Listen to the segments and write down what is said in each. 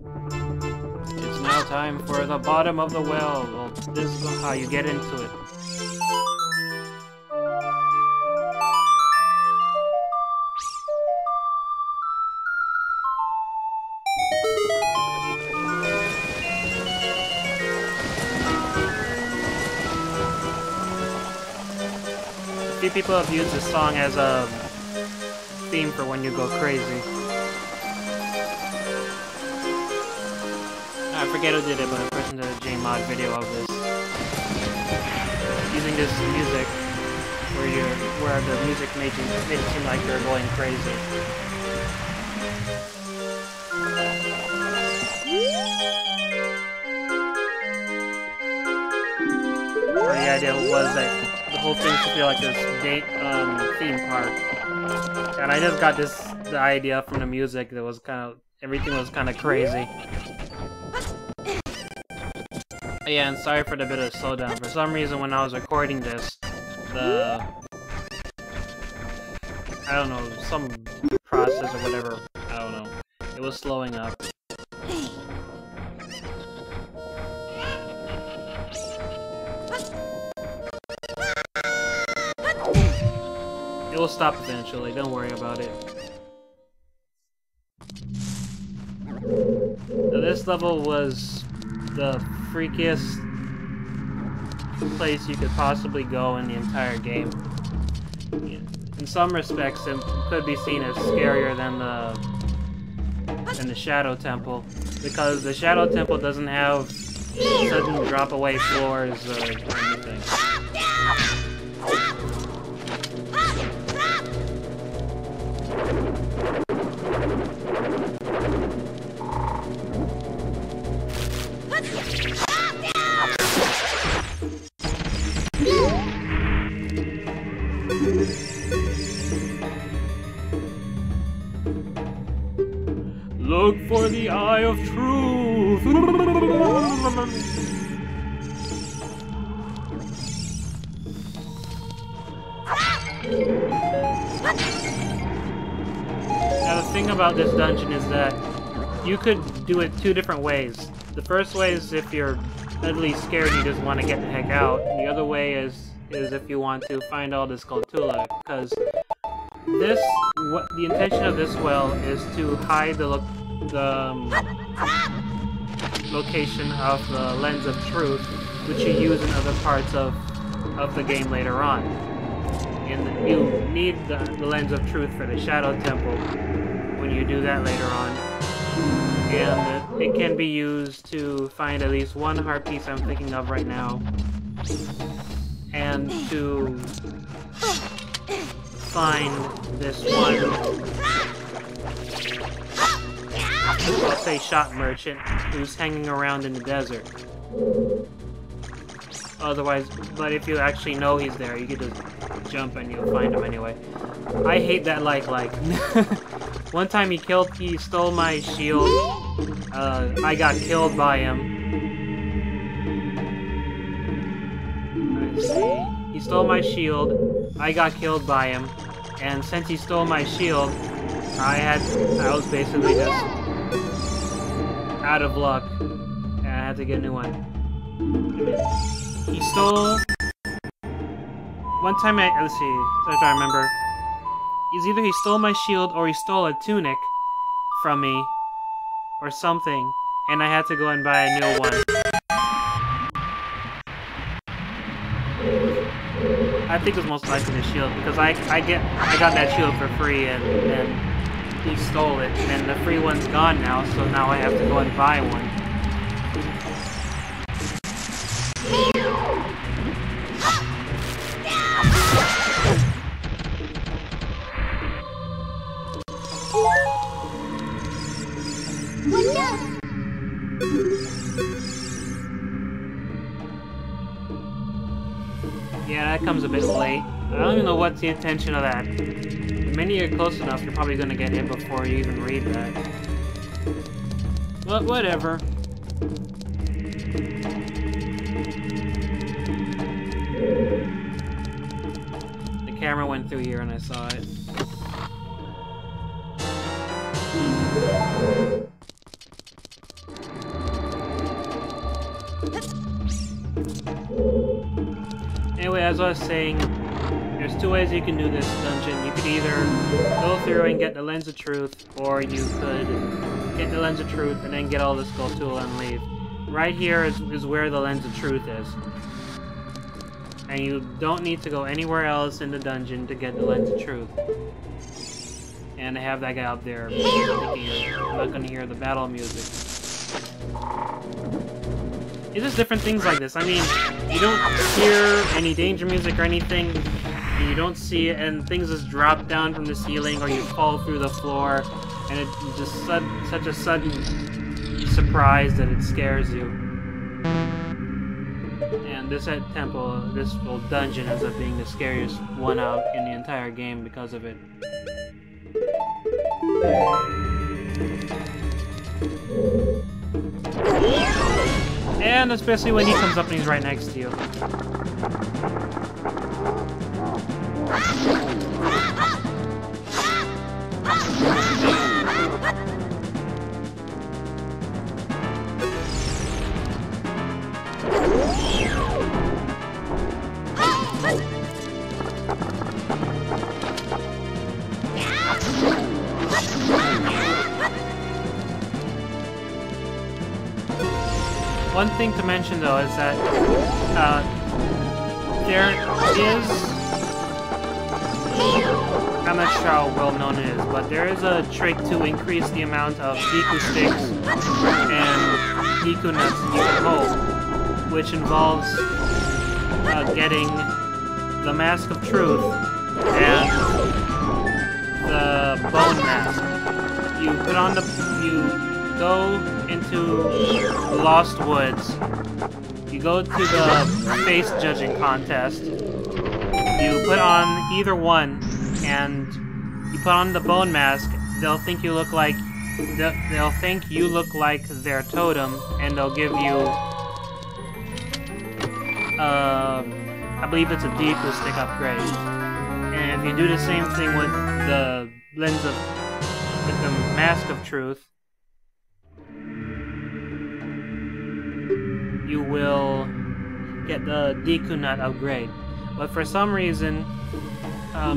It's now time for the bottom of the well. Well, this is how you get into it. A few people have used this song as a theme for when you go crazy. I forget who did it, but a person did a JMod video of this. Using this music where the music made it seem like you're going crazy. Or the idea was that the whole thing should feel like this theme park. And I just got the idea from the music that was everything was kind of crazy. Yeah, and sorry for the bit of slowdown. For some reason, when I was recording this, I don't know, some process or whatever, I don't know, it was slowing up. It will stop eventually, don't worry about it. Now, this level was the freakiest place you could possibly go in the entire game. In some respects, it could be seen as scarier than the Shadow Temple, because the Shadow Temple doesn't have sudden drop-away floors or anything. Look for the Eye of Truth! Now the thing about this dungeon is that you could do it two different ways. The first way is if you're deadly scared and you just want to get the heck out. And the other way is if you want to find all this Skulltula, because the intention of this well is to hide the location of the Lens of Truth, which you use in other parts of the game later on. And you need the Lens of Truth for the Shadow Temple when you do that later on. And it can be used to find at least one heart piece I'm thinking of right now. And to find this one, I'll say shop merchant, who's hanging around in the desert. Otherwise, but if you actually know he's there, you can just jump and you'll find him anyway. I hate that like. One time he stole my shield. I got killed by him. Let's see. He stole my shield. I got killed by him. And since he stole my shield, I was basically just out of luck. And I had to get a new one. He stole... One time let's see, so I try to remember. Either he stole my shield or he stole a tunic from me. Or something. And I had to go and buy a new one. I think it was most likely the shield, because I got that shield for free and then he stole it. And the free one's gone now, so now I have to go and buy one. Yeah, that comes a bit late. I don't even know what's the intention of that. The minute you're close enough, you're probably gonna get hit before you even read that. But whatever. The camera went through here and I saw it. as I was saying, there's two ways you can do this dungeon. You could either go through and get the Lens of Truth, or you could get the Lens of Truth and then get all the Skull Tool and leave. Right here is where the Lens of Truth is. And you don't need to go anywhere else in the dungeon to get the Lens of Truth. And I have that guy up there thinking I'm not gonna hear the battle music. It's just different things like this. I mean, you don't hear any danger music or anything. You don't see it, and things just drop down from the ceiling, or you fall through the floor, and it's just such a sudden surprise that it scares you. And this temple, this little dungeon, ends up being the scariest one out in the entire game because of it. And especially when he comes up and he's right next to you. One thing to mention though is that there is, I'm not sure how well known it is, but there is a trick to increase the amount of Deku sticks and Deku nuts you can hold, which involves getting the Mask of Truth and the Bone Mask. You put on you go into the Lost Woods. You go to the face judging contest. You put on either one, and you put on the Bone Mask. They'll think you look like their totem, and they'll give you I believe it's a Deku stick upgrade. And if you do the same thing with the with the Mask of Truth, you will get the Deku Nut upgrade. But for some reason, I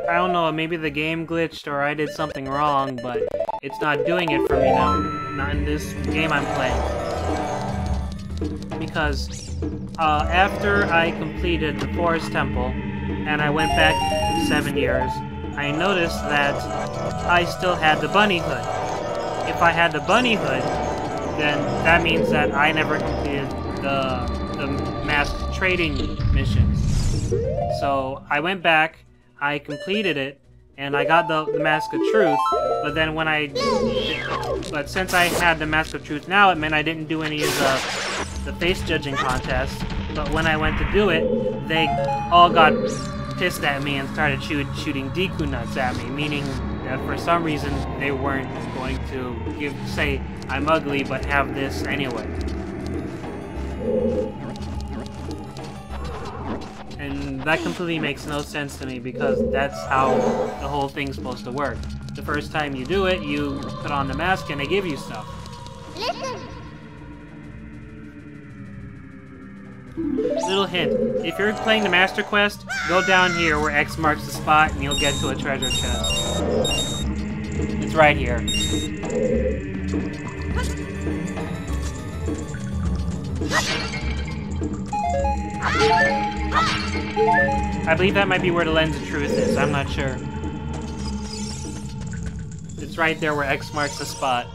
don't know, maybe the game glitched or I did something wrong, but it's not doing it for me now. Not in this game I'm playing. Because after I completed the Forest Temple, and I went back 7 years, I noticed that I still had the Bunny Hood. If I had the Bunny Hood, then that means that I never completed the masked trading missions. So I went back, I completed it, and I got the Mask of Truth, but then when but since I had the Mask of Truth now, it meant I didn't do any of the face judging contests. But when I went to do it, they all got pissed at me and started shooting Deku Nuts at me, meaning that for some reason they weren't going to say I'm ugly, but have this anyway. And that completely makes no sense to me, because that's how the whole thing's supposed to work. The first time you do it, you put on the mask and they give you stuff. Listen. Little hint, if you're playing the Master Quest, go down here where X marks the spot and you'll get to a treasure chest. It's right here. I believe that might be where the Lens of Truth is, I'm not sure. It's right there where X marks the spot.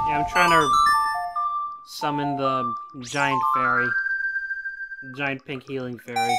Yeah, I'm trying to summon the giant fairy. Giant pink healing fairy.